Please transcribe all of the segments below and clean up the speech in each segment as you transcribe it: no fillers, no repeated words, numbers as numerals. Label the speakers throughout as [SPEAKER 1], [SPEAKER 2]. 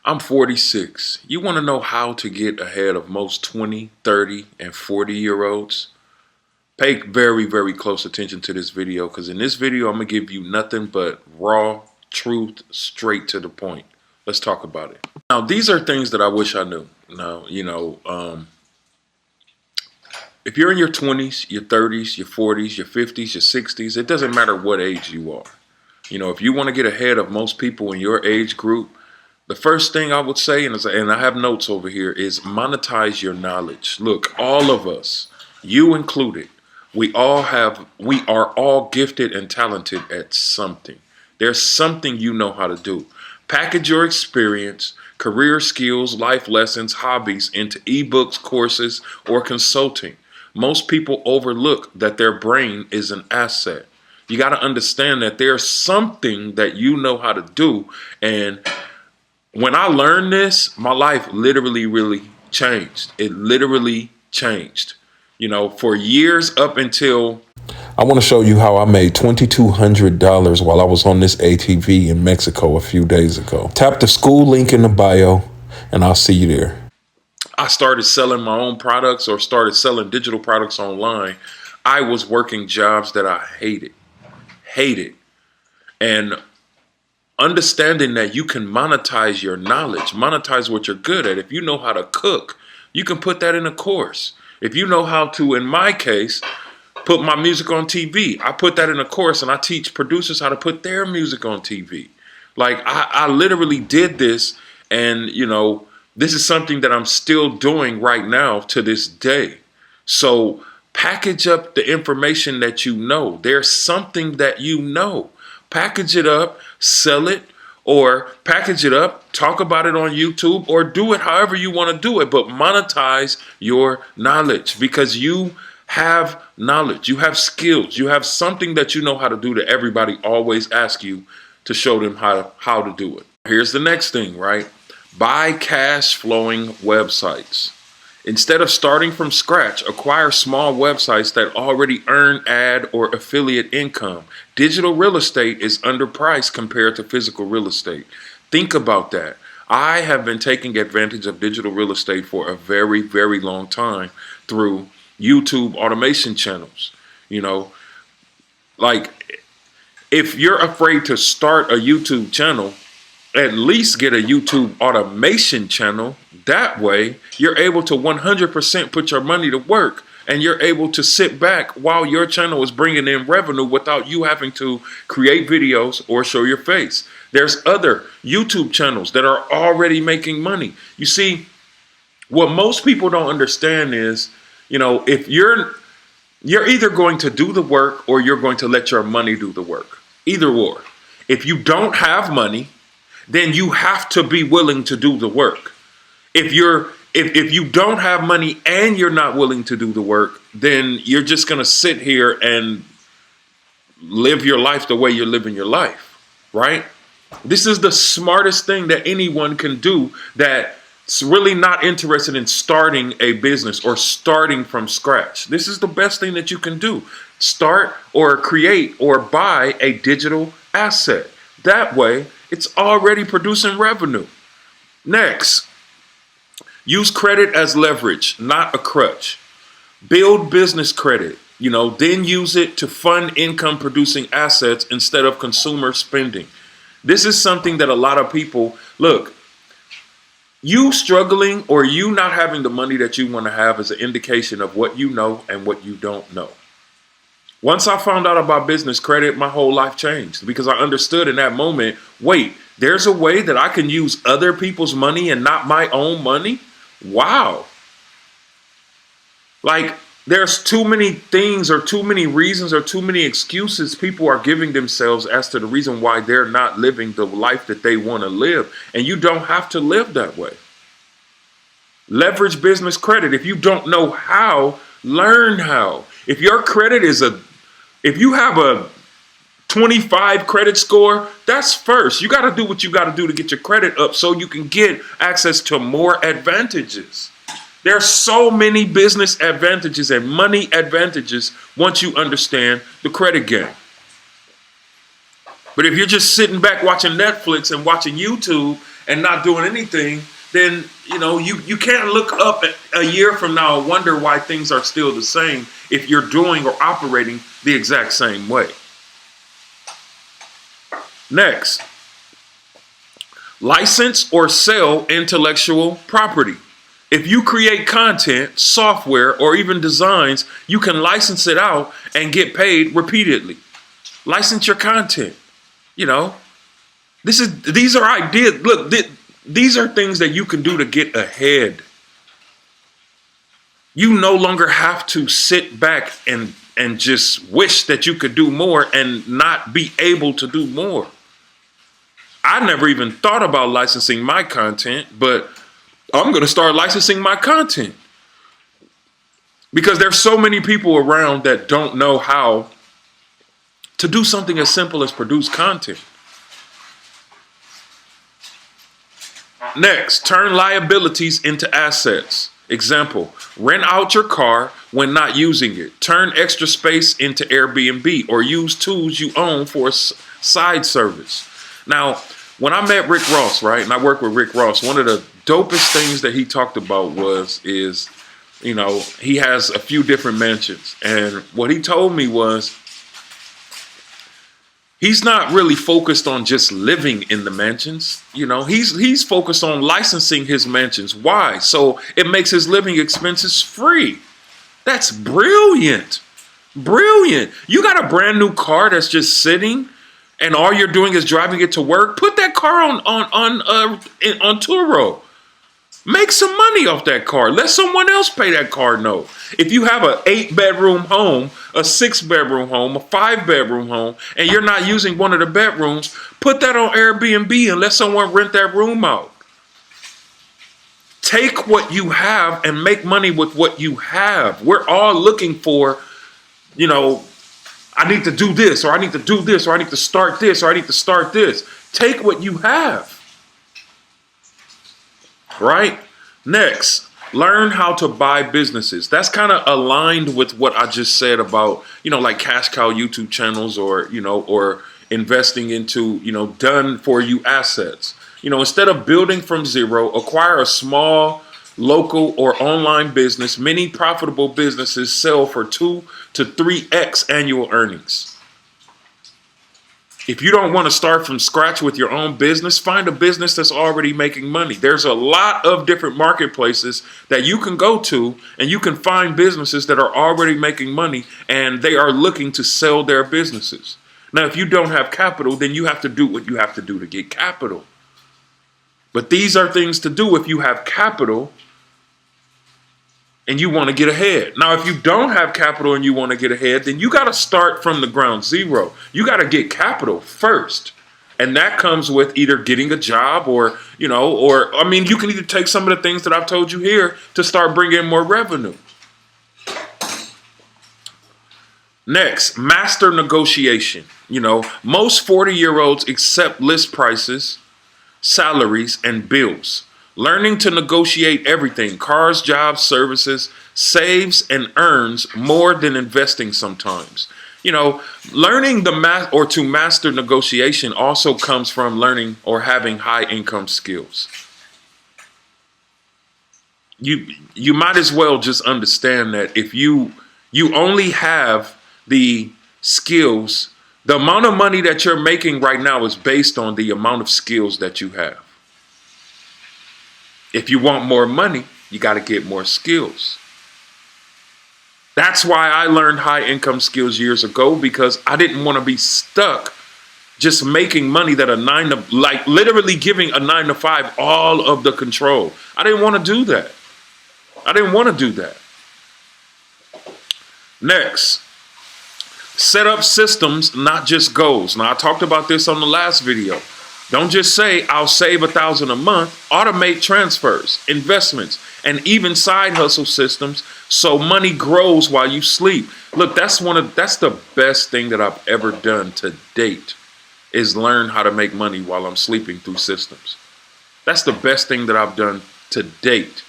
[SPEAKER 1] I'm 46. You want to know how to get ahead of most 20, 30, and 40-year-olds? Pay very, very close attention to this video, because in this video, I'm going to give you nothing but raw truth, straight to the point. Let's talk about it. Now, these are things that I wish I knew. Now, if you're in your 20s, your 30s, your 40s, your 50s, your 60s, it doesn't matter what age you are. If you want to get ahead of most people in your age group, the first thing I would say, and I have notes over here, is monetize your knowledge. Look, all of us, you included, we are all gifted and talented at something. There's something you know how to do. Package your experience, career skills, life lessons, hobbies into ebooks, courses, or consulting. Most people overlook that their brain is an asset. You got to understand that there's something that you know how to do. And when I learned this, my life literally really changed. It literally changed. For years up until... I want to show you how I made $2,200 while I was on this ATV in Mexico a few days ago. Tap the school link in the bio and I'll see you there. I started selling my own products or started selling digital products online. I was working jobs that I hated. And understanding that you can monetize your knowledge, monetize what you're good at. If you know how to cook, you can put that in a course. If you know how to, in my case, put my music on TV, I put that in a course and I teach producers how to put their music on TV. Like I literally did this, and this is something that I'm still doing right now to this day. So package up the information that you know. There's something that you know. Package it up, sell it, or package it up, talk about it on YouTube, or do it however you want to do it. But monetize your knowledge, because you have knowledge, you have skills, you have something that you know how to do that everybody always asks you to show them how to do it. Here's the next thing, right? Buy cash flowing websites. Instead of starting from scratch, acquire small websites that already earn ad or affiliate income. Digital real estate is underpriced compared to physical real estate. Think about that. I have been taking advantage of digital real estate for a very, very long time through YouTube automation channels. Like if you're afraid to start a YouTube channel, at least get a YouTube automation channel. That way, you're able to 100% put your money to work, and you're able to sit back while your channel is bringing in revenue without you having to create videos or show your face. There's other YouTube channels that are already making money. You see, what most people don't understand is, if you're either going to do the work or you're going to let your money do the work. Either or. If you don't have money, then you have to be willing to do the work. If you don't have money and you're not willing to do the work, then you're just going to sit here and live your life the way you're living your life, right? This is the smartest thing that anyone can do that's really not interested in starting a business or starting from scratch. This is the best thing that you can do. Start or create or buy a digital asset. That way, it's already producing revenue. Next, use credit as leverage, not a crutch. Build business credit, then use it to fund income producing assets instead of consumer spending. This is something that a lot of people, look, you struggling or you not having the money that you want to have is an indication of what you know and what you don't know. Once I found out about business credit, my whole life changed, because I understood in that moment, wait, there's a way that I can use other people's money and not my own money? Wow. Like, there's too many things or too many reasons or too many excuses people are giving themselves as to the reason why they're not living the life that they want to live. And you don't have to live that way. Leverage business credit. If you don't know how, learn how. If your credit is if you have a 25 credit score, that's first. You got to do what you got to do to get your credit up so you can get access to more advantages. There are so many business advantages and money advantages once you understand the credit game. But if you're just sitting back watching Netflix and watching YouTube and not doing anything, then you can't look up a year from now and wonder why things are still the same if you're doing or operating the exact same way. Next, license or sell intellectual property. If you create content, software, or even designs, you can license it out and get paid repeatedly. License your content. These are ideas. Look, these are things that you can do to get ahead. You no longer have to sit back and just wish that you could do more and not be able to do more. I never even thought about licensing my content, but I'm going to start licensing my content because there's so many people around that don't know how to do something as simple as produce content. Next, turn liabilities into assets. Example, rent out your car when not using it. Turn extra space into Airbnb or use tools you own for a side service. Now, when I met Rick Ross, right, and I worked with Rick Ross, one of the dopest things that he talked about is he has a few different mansions. And what he told me was he's not really focused on just living in the mansions. He's focused on licensing his mansions. Why? So it makes his living expenses free. That's brilliant. Brilliant. You got a brand new car that's just sitting and all you're doing is driving it to work. Put that car on Turo. Make some money off that car. Let someone else pay that car note. If you have an 8-bedroom home, a 6-bedroom home, a 5-bedroom home, and you're not using one of the bedrooms, put that on Airbnb and let someone rent that room out. Take what you have and make money with what you have. We're all looking for, I need to do this, or I need to do this, or I need to start this, or I need to start this. Take what you have. Right? Next, learn how to buy businesses. That's kind of aligned with what I just said about, like cash cow YouTube channels or investing into, done for you assets. Instead of building from zero, acquire a small local or online business. Many profitable businesses sell for 2 to 3x annual earnings. If you don't want to start from scratch with your own business, find a business that's already making money. There's a lot of different marketplaces that you can go to and you can find businesses that are already making money and they are looking to sell their businesses. Now, if you don't have capital, then you have to do what you have to do to get capital. But these are things to do if you have capital and you want to get ahead. Now, if you don't have capital and you want to get ahead, then you got to start from the ground zero. You got to get capital first. And that comes with either getting a job or you can either take some of the things that I've told you here to start bringing in more revenue. Next, master negotiation. Most 40-year-olds accept list prices, salaries, and bills. Learning to negotiate everything, cars, jobs, services, saves and earns more than investing sometimes. Learning to master negotiation also comes from learning or having high income skills. You might as well just understand that if you only have the skills, the amount of money that you're making right now is based on the amount of skills that you have. If you want more money, you got to get more skills. That's why I learned high income skills years ago, because I didn't want to be stuck just making money that literally giving a 9 to 5 all of the control. I didn't want to do that. Next, set up systems, not just goals. Now, I talked about this on the last video. Don't just say, I'll save $1,000 a month. Automate transfers, investments, and even side hustle systems so money grows while you sleep. Look, that's the best thing that I've ever done to date, is learn how to make money while I'm sleeping through systems. That's the best thing that I've done to date.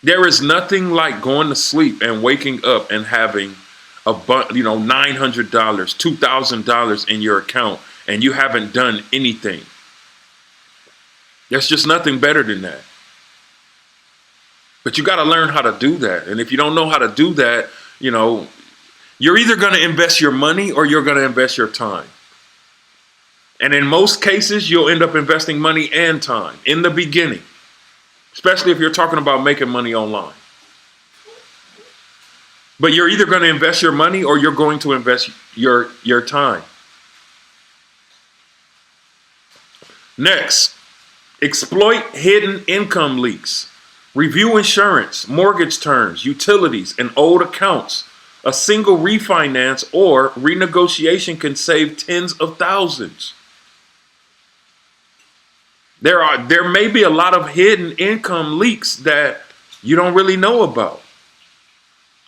[SPEAKER 1] There is nothing like going to sleep and waking up and having $900, $2,000 in your account and you haven't done anything. There's just nothing better than that. But you got to learn how to do that. And if you don't know how to do that, you're either going to invest your money or you're going to invest your time. And in most cases, you'll end up investing money and time in the beginning, especially if you're talking about making money online. But you're either going to invest your money or you're going to invest your time. Next, exploit hidden income leaks. Review insurance, mortgage terms, utilities, and old accounts. A single refinance or renegotiation can save tens of thousands. There may be a lot of hidden income leaks that you don't really know about.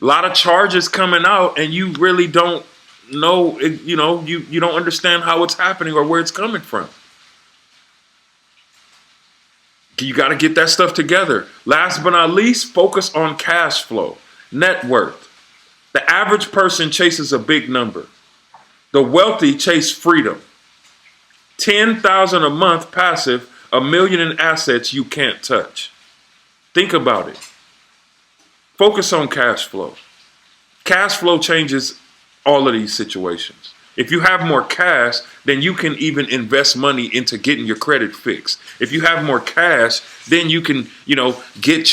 [SPEAKER 1] A lot of charges coming out and you really don't know, you don't understand how it's happening or where it's coming from. You got to get that stuff together. Last but not least, focus on cash flow, net worth. The average person chases a big number. The wealthy chase freedom. 10,000 a month passive, $1 million in assets you can't touch. Think about it. Focus on cash flow. Cash flow changes all of these situations. If you have more cash, then you can even invest money into getting your credit fixed. If you have more cash, then you can, get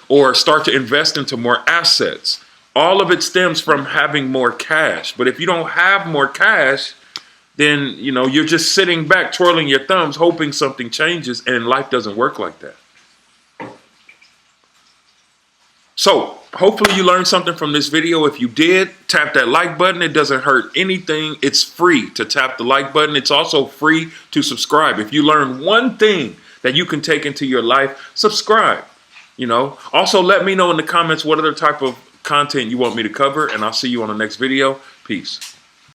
[SPEAKER 1] or start to invest into more assets. All of it stems from having more cash. But if you don't have more cash, then, you're just sitting back, twirling your thumbs, hoping something changes, and life doesn't work like that. So, hopefully you learned something from this video. If you did, tap that like button. It doesn't hurt anything. It's free to tap the like button. It's also free to subscribe. If you learn one thing that you can take into your life, subscribe. Also let me know in the comments what other type of content you want me to cover, and I'll see you on the next video. Peace.